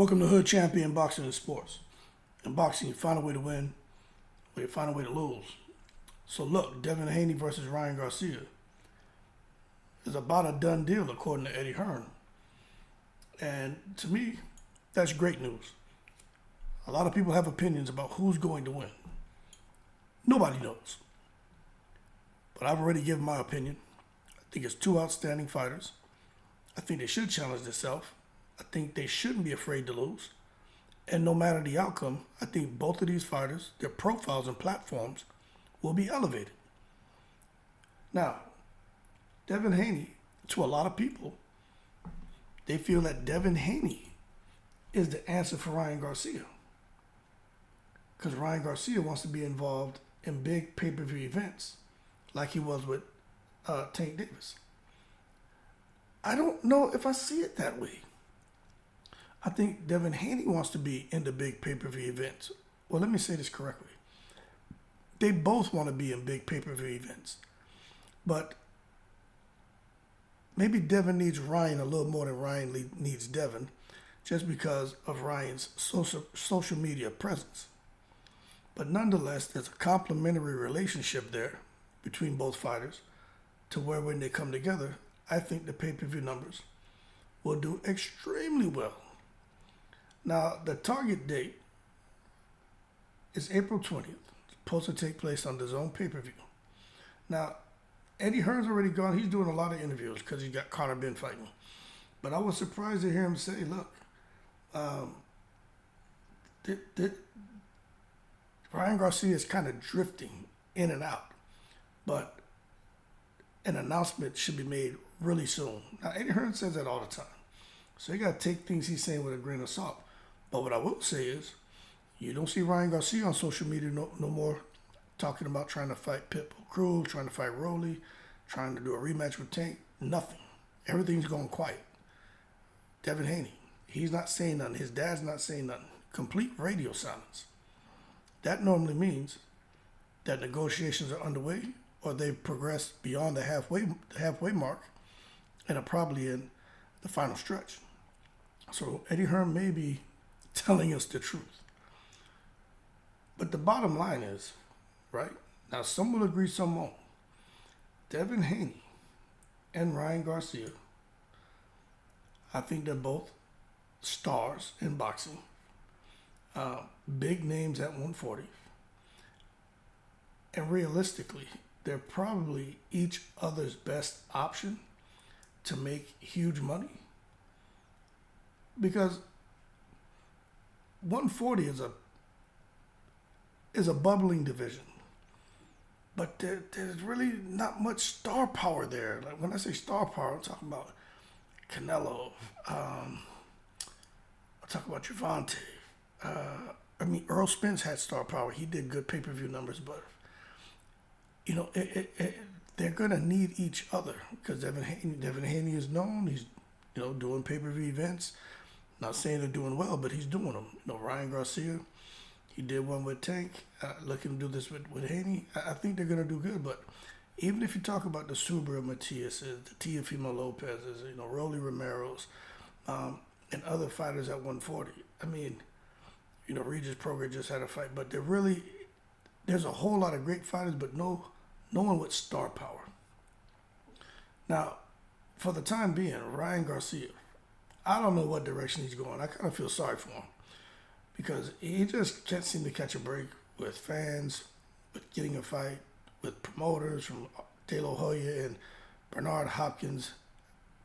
Welcome to Hood Champion Boxing and Sports. In boxing, you find a way to win, or you find a way to lose. So look, Devin Haney versus Ryan Garcia is about a done deal according to Eddie Hearn. And to me, that's great news. A lot of people have opinions about who's going to win. Nobody knows. But I've already given my opinion. I think it's two outstanding fighters. I think they should challenge themselves. I think they shouldn't be afraid to lose. And no matter the outcome, I think both of these fighters, their profiles and platforms will be elevated. Now, Devin Haney, to a lot of people, they feel that Devin Haney is the answer for Ryan Garcia. Because Ryan Garcia wants to be involved in big pay-per-view events like he was with Tank Davis. I don't know if I see it that way. I think Devin Haney wants to be in the big pay-per-view events. Well, let me say this correctly. They both want to be in big pay-per-view events. But maybe Devin needs Ryan a little more than Ryan needs Devin just because of Ryan's social media presence. But nonetheless, there's a complementary relationship there between both fighters to where when they come together, I think the pay-per-view numbers will do extremely well. Now, the target date is April 20th. It's supposed to take place on Dazn pay-per-view. Now, Eddie Hearn's already gone. He's doing a lot of interviews because he got Conor Ben fighting. But I was surprised to hear him say, look, Ryan Garcia is kind of drifting in and out. But an announcement should be made really soon. Now, Eddie Hearn says that all the time. So you got to take things he's saying with a grain of salt. But what I will say is, you don't see Ryan Garcia on social media no more talking about trying to fight Pitbull Cruz, trying to fight Rolly, trying to do a rematch with Tank. Nothing. Everything's going quiet. Devin Haney, he's not saying nothing. His dad's not saying nothing. Complete radio silence. That normally means that negotiations are underway or they've progressed beyond the halfway mark and are probably in the final stretch. So Eddie Hearn may be telling us the truth. But the bottom line is, right, now some will agree, some won't. Devin Haney and Ryan Garcia, I think they're both stars in boxing. Big names at 140. And realistically, they're probably each other's best option to make huge money. Because 140 is a bubbling division. But there's really not much star power there. Like when I say star power, I'm talking about Canelo. I'm talking about Javante. Earl Spence had star power. He did good pay-per-view numbers, but they're gonna need each other because Devin Haney is known. He's doing pay-per-view events. Not saying they're doing well, but he's doing them. Ryan Garcia, he did one with Tank. Looking to do this with Haney. I think they're gonna do good. But even if you talk about the Subra Matiases, the Teofimo Lopez's, Rolly Romero's, and other fighters at 140. Regis Prograis just had a fight, but there's a whole lot of great fighters, but no one with star power. Now, for the time being, Ryan Garcia, I don't know what direction he's going. I kind of feel sorry for him because he just can't seem to catch a break with fans, with getting a fight, with promoters from De La Hoya and Bernard Hopkins,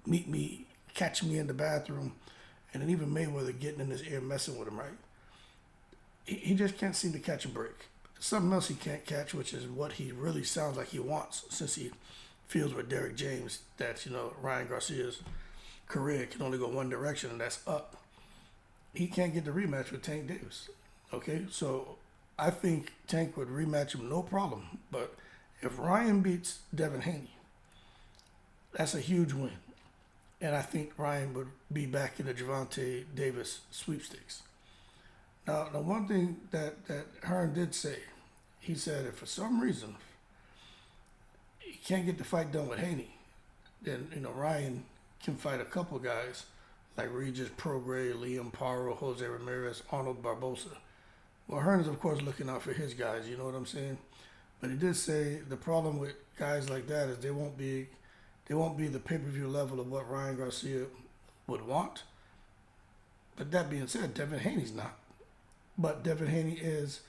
meet me, catch me in the bathroom, and then even Mayweather getting in his ear messing with him, right? He just can't seem to catch a break. Something else he can't catch, which is what he really sounds like he wants, since he feels with Derek James that, Ryan Garcia's career can only go one direction, and that's up. He can't get the rematch with Tank Davis. Okay, so I think Tank would rematch him no problem. But if Ryan beats Devin Haney, that's a huge win. And I think Ryan would be back in the Javante Davis sweepstakes. Now, the one thing that Hearn did say, he said if for some reason he can't get the fight done with Haney, then Ryan can fight a couple guys like Regis Prograis, Liam Paro, Jose Ramirez, Arnold Barbosa. Well, Hearn's of course looking out for his guys. You know what I'm saying? But he did say the problem with guys like that is they won't be the pay-per-view level of what Ryan Garcia would want. But that being said, Devin Haney's not. But Devin Haney is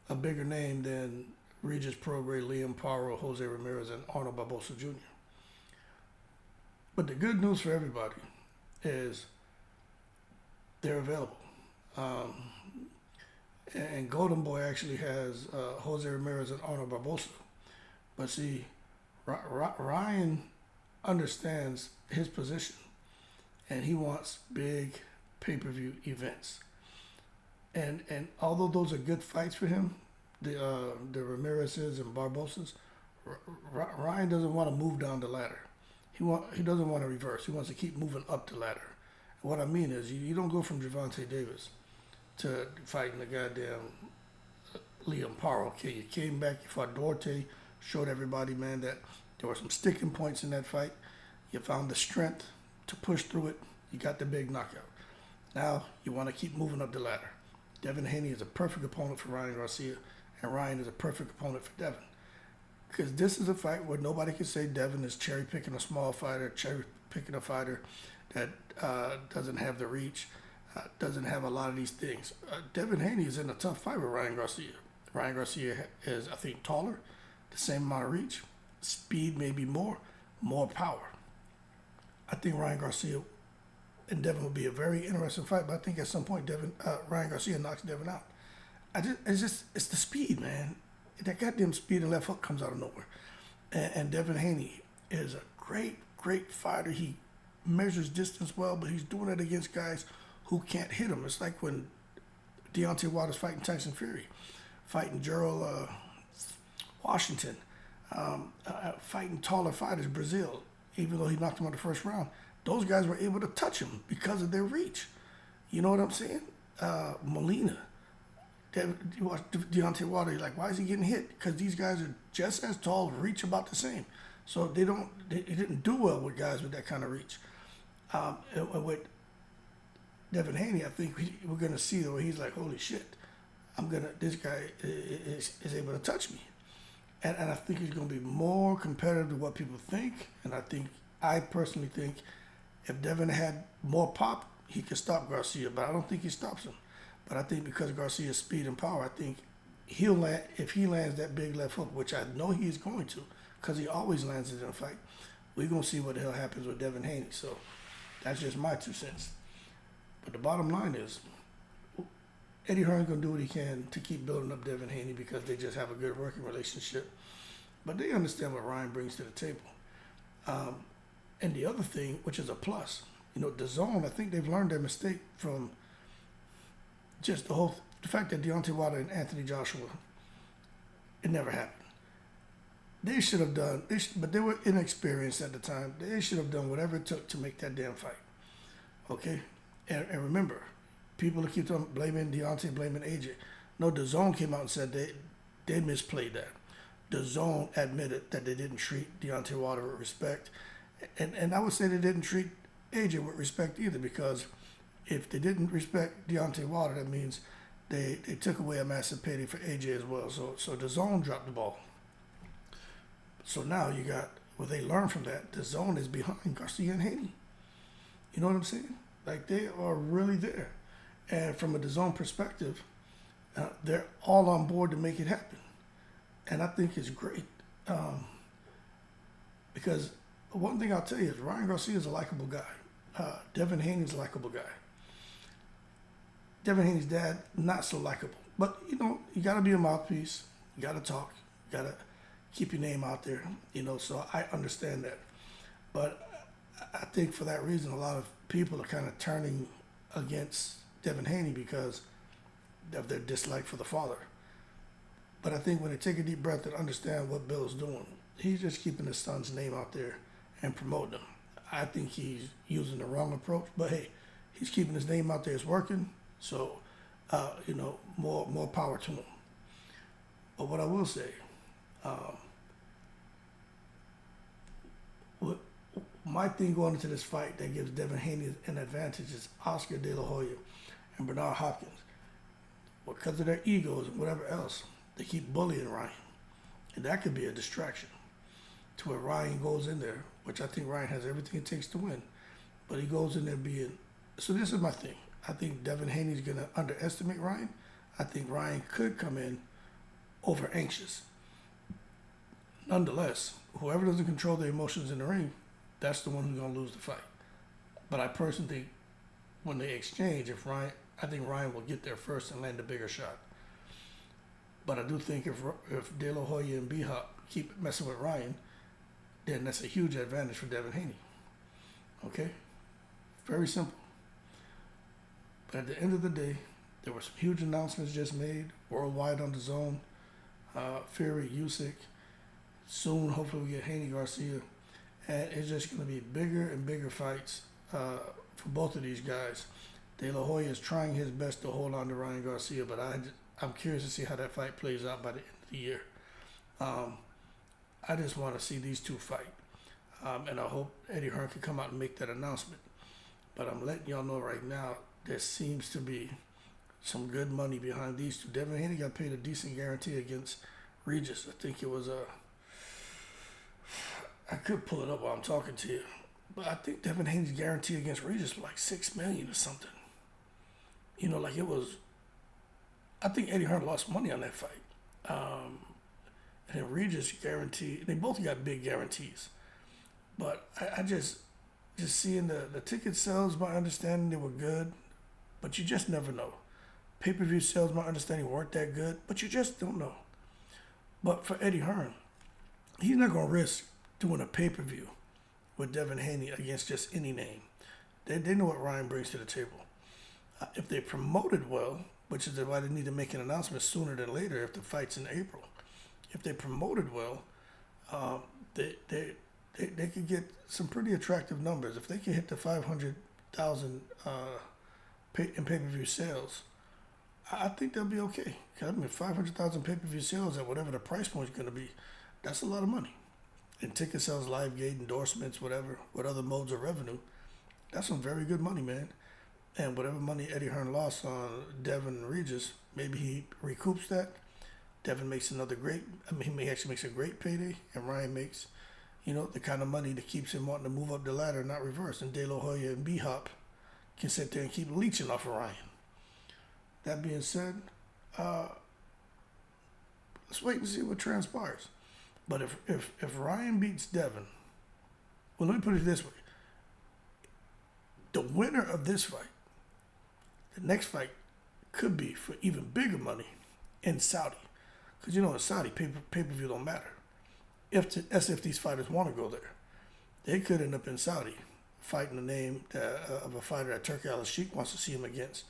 a bigger name than Regis Prograis, Liam Paro, Jose Ramirez, and Arnold Barbosa Jr. But the good news for everybody is they're available. And Golden Boy actually has Jose Ramirez and Arnold Barbosa. But see, Ryan understands his position, and he wants big pay-per-view events. And although those are good fights for him, the Ramirez's and Barbosas, Ryan doesn't want to move down the ladder. He doesn't want to reverse. He wants to keep moving up the ladder. And what I mean is, you don't go from Gervonta Davis to fighting the goddamn Liam Paro. Okay, you came back, you fought Duarte, showed everybody, man, that there were some sticking points in that fight. You found the strength to push through it. You got the big knockout. Now you want to keep moving up the ladder. Devin Haney is a perfect opponent for Ryan Garcia, and Ryan is a perfect opponent for Devin. Because this is a fight where nobody can say Devin is cherry-picking a small fighter, cherry-picking a fighter that doesn't have the reach, doesn't have a lot of these things. Devin Haney is in a tough fight with Ryan Garcia. Ryan Garcia is, I think, taller, the same amount of reach, speed maybe more power. I think Ryan Garcia and Devin will be a very interesting fight, but I think at some point Ryan Garcia knocks Devin out. It's the speed, man. That goddamn speed and left hook comes out of nowhere. And Devin Haney is a great fighter. He measures distance well, but he's doing it against guys who can't hit him. It's like when Deontay Wilder's fighting Tyson Fury, fighting Gerald Washington, fighting taller fighters, Brazil, even though he knocked him out the first round. Those guys were able to touch him because of their reach. You know what I'm saying? Molina. You watch Deontay Wilder, you're like, why is he getting hit? Because these guys are just as tall, reach about the same. So they didn't do well with guys with that kind of reach. And with Devin Haney, I think we're going to see the way he's like, holy shit, this guy is able to touch me. And I think he's going to be more competitive than what people think. And I personally think if Devin had more pop, he could stop Garcia, but I don't think he stops him. But I think because of Garcia's speed and power, I think he'll land, if he lands that big left hook, which I know he's going to, because he always lands it in a fight, we're going to see what the hell happens with Devin Haney. So that's just my 2 cents. But the bottom line is, Eddie Hearn's going to do what he can to keep building up Devin Haney because they just have a good working relationship. But they understand what Ryan brings to the table. And the other thing, which is a plus, Dazn, I think they've learned their mistake from just the fact that Deontay Wilder and Anthony Joshua, it never happened. They should have done, but they were inexperienced at the time. They should have done whatever it took to make that damn fight. Okay? And remember, people keep blaming Deontay, blaming AJ. No, Dazn came out and said they misplayed that. Dazn admitted that they didn't treat Deontay Wilder with respect. And I would say they didn't treat AJ with respect either, because if they didn't respect Deontay Wilder, that means they took away a massive payday for AJ as well. So Dazn dropped the ball. So now you got, they learned from that. Dazn is behind Garcia and Haney. You know what I'm saying? Like, they are really there. And from a Dazn perspective, they're all on board to make it happen. And I think it's great. Because one thing I'll tell you is Ryan Garcia is a likable guy. Devin Haney is a likable guy. Devin Haney's dad, not so likable. But, you got to be a mouthpiece. You got to talk. You got to keep your name out there. So I understand that. But I think for that reason, a lot of people are kind of turning against Devin Haney because of their dislike for the father. But I think when they take a deep breath and understand what Bill's doing, he's just keeping his son's name out there and promoting him. I think he's using the wrong approach, but hey, he's keeping his name out there. It's working. So, more power to him. But what I will say, my thing going into this fight that gives Devin Haney an advantage is Oscar De La Hoya and Bernard Hopkins. Because of their egos and whatever else, they keep bullying Ryan. And that could be a distraction to where Ryan goes in there, which I think Ryan has everything it takes to win. But he goes in there being... So this is my thing. I think Devin Haney's going to underestimate Ryan. I think Ryan could come in over anxious. Nonetheless, whoever doesn't control their emotions in the ring, that's the one who's going to lose the fight. But I personally think when they exchange, I think Ryan will get there first and land a bigger shot. But I do think if De La Hoya and B-Hop keep messing with Ryan, then that's a huge advantage for Devin Haney. Okay? Very simple. But at the end of the day, there were some huge announcements just made worldwide on Dazn. Fury, Usyk. Soon, hopefully, we get Haney, Garcia. And it's just going to be bigger and bigger fights for both of these guys. De La Hoya is trying his best to hold on to Ryan Garcia, but I'm curious to see how that fight plays out by the end of the year. I just want to see these two fight. And I hope Eddie Hearn can come out and make that announcement. But I'm letting y'all know right now, there seems to be some good money behind these two. Devin Haney got paid a decent guarantee against Regis. I think it was I could pull it up while I'm talking to you. But I think Devin Haney's guarantee against Regis was like $6 million or something. You know, like it was... I think Eddie Hearn lost money on that fight. And then Regis guaranteed... They both got big guarantees. But I just seeing the ticket sales, my understanding, they were good. But you just never know. Pay-per-view sales, my understanding, weren't that good. But you just don't know. But for Eddie Hearn, he's not going to risk doing a pay-per-view with Devin Haney against just any name. They know what Ryan brings to the table. If they promote it well, which is why they need to make an announcement sooner than later if the fight's in April. If they promote it well, they could get some pretty attractive numbers. If they can hit the 500,000 in pay-per-view sales, I think they'll be okay. I mean, 500,000 pay-per-view sales at whatever the price point is going to be, that's a lot of money. And ticket sales, live gate, endorsements, whatever, what other modes of revenue, that's some very good money, man. And whatever money Eddie Hearn lost on Devin and Regis, maybe he recoups that. Devin makes he may actually makes a great payday, and Ryan makes, the kind of money that keeps him wanting to move up the ladder, not reverse. And De La Hoya and B-Hop can sit there and keep leeching off of Ryan. That being said, let's wait and see what transpires. But if Ryan beats Devin, well, let me put it this way. The winner of this fight, the next fight, could be for even bigger money in Saudi. Because, in Saudi, pay-per-view don't matter. If these fighters want to go there. They could end up in Saudi fighting the name of a fighter that Turki Al-Sheikh wants to see him against.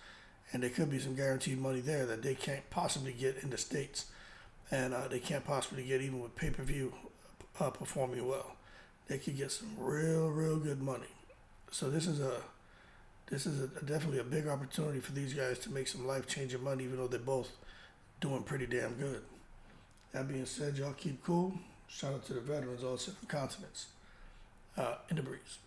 And there could be some guaranteed money there that they can't possibly get in the States. And they can't possibly get even with pay-per-view performing well. They could get some real good money. So this is definitely a big opportunity for these guys to make some life-changing money, even though they're both doing pretty damn good. That being said, y'all keep cool. Shout out to the veterans, all 7 continents. In the breeze.